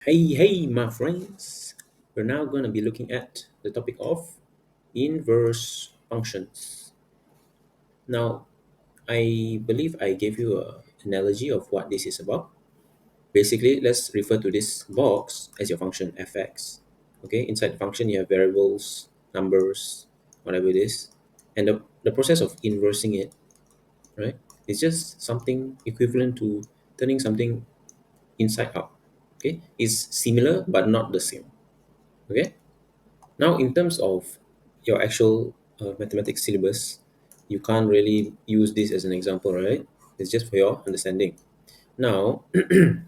Hey, my friends. We're now going to be looking at the topic of inverse functions. Now, I believe I gave you a analogy of what this is about. Basically, let's refer to this box as your function fx. Okay, inside the function, you have variables, numbers, whatever it is. And the process of inversing it, right, is just something equivalent to turning something inside out. Okay, it's similar but not the same. Okay. Now, in terms of your actual mathematics syllabus, you can't really use this as an example, right? It's just for your understanding. Now, to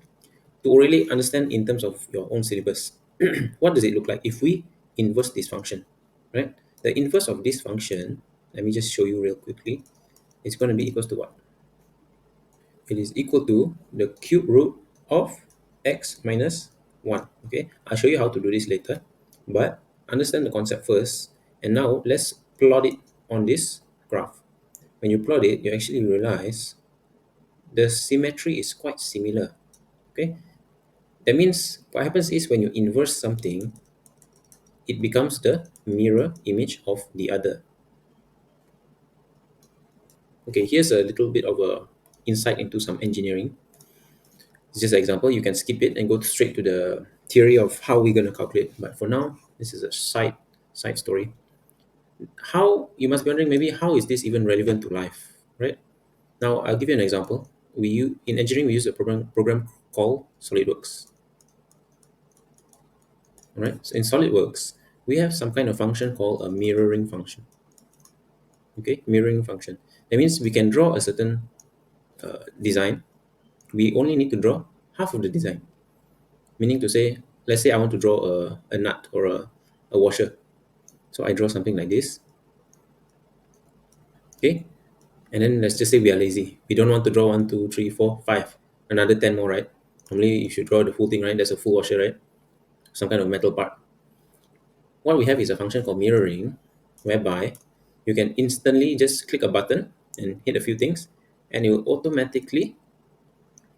really understand in terms of your own syllabus, what does it look like if we inverse this function, right? The inverse of this function, let me just show you real quickly. It's going to be equals to what? It is equal to the cube root of x minus 1. Okay, I'll show you how to do this later, but understand the concept first. And now let's plot it on this graph. When you plot it, you actually realize the symmetry is quite similar. Okay, that means what happens is when you inverse something, it becomes the mirror image of the other. Okay, here's a little bit of a insight into some engineering. It's just an example. You can skip it and go straight to the theory of how we're going to calculate. But for now, this is a side story. How you must be wondering maybe how is this even relevant to life, right? Now I'll give you an example. In engineering we use a program called SolidWorks. All right. So in SolidWorks we have some kind of function called a mirroring function. Okay, mirroring function. That means we can draw a certain design. We only need to draw half of the design. Meaning to say, let's say I want to draw a nut or a washer. So I draw something like this. Okay. And then let's just say we are lazy. We don't want to draw one, two, three, four, five, another 10 more, right? Normally you should draw the full thing, right? That's a full washer, right? Some kind of metal part. What we have is a function called mirroring, whereby you can instantly just click a button and hit a few things, and it will automatically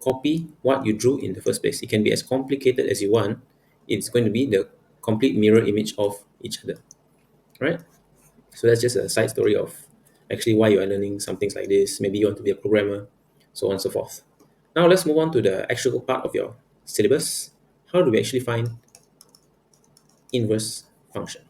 copy what you drew in the first place. It can be as complicated as you want. It's going to be the complete mirror image of each other, right? So that's just a side story of actually why you are learning some things like this. Maybe you want to be a programmer, so on and so forth. Now let's move on to the actual part of your syllabus. How do we actually find inverse function?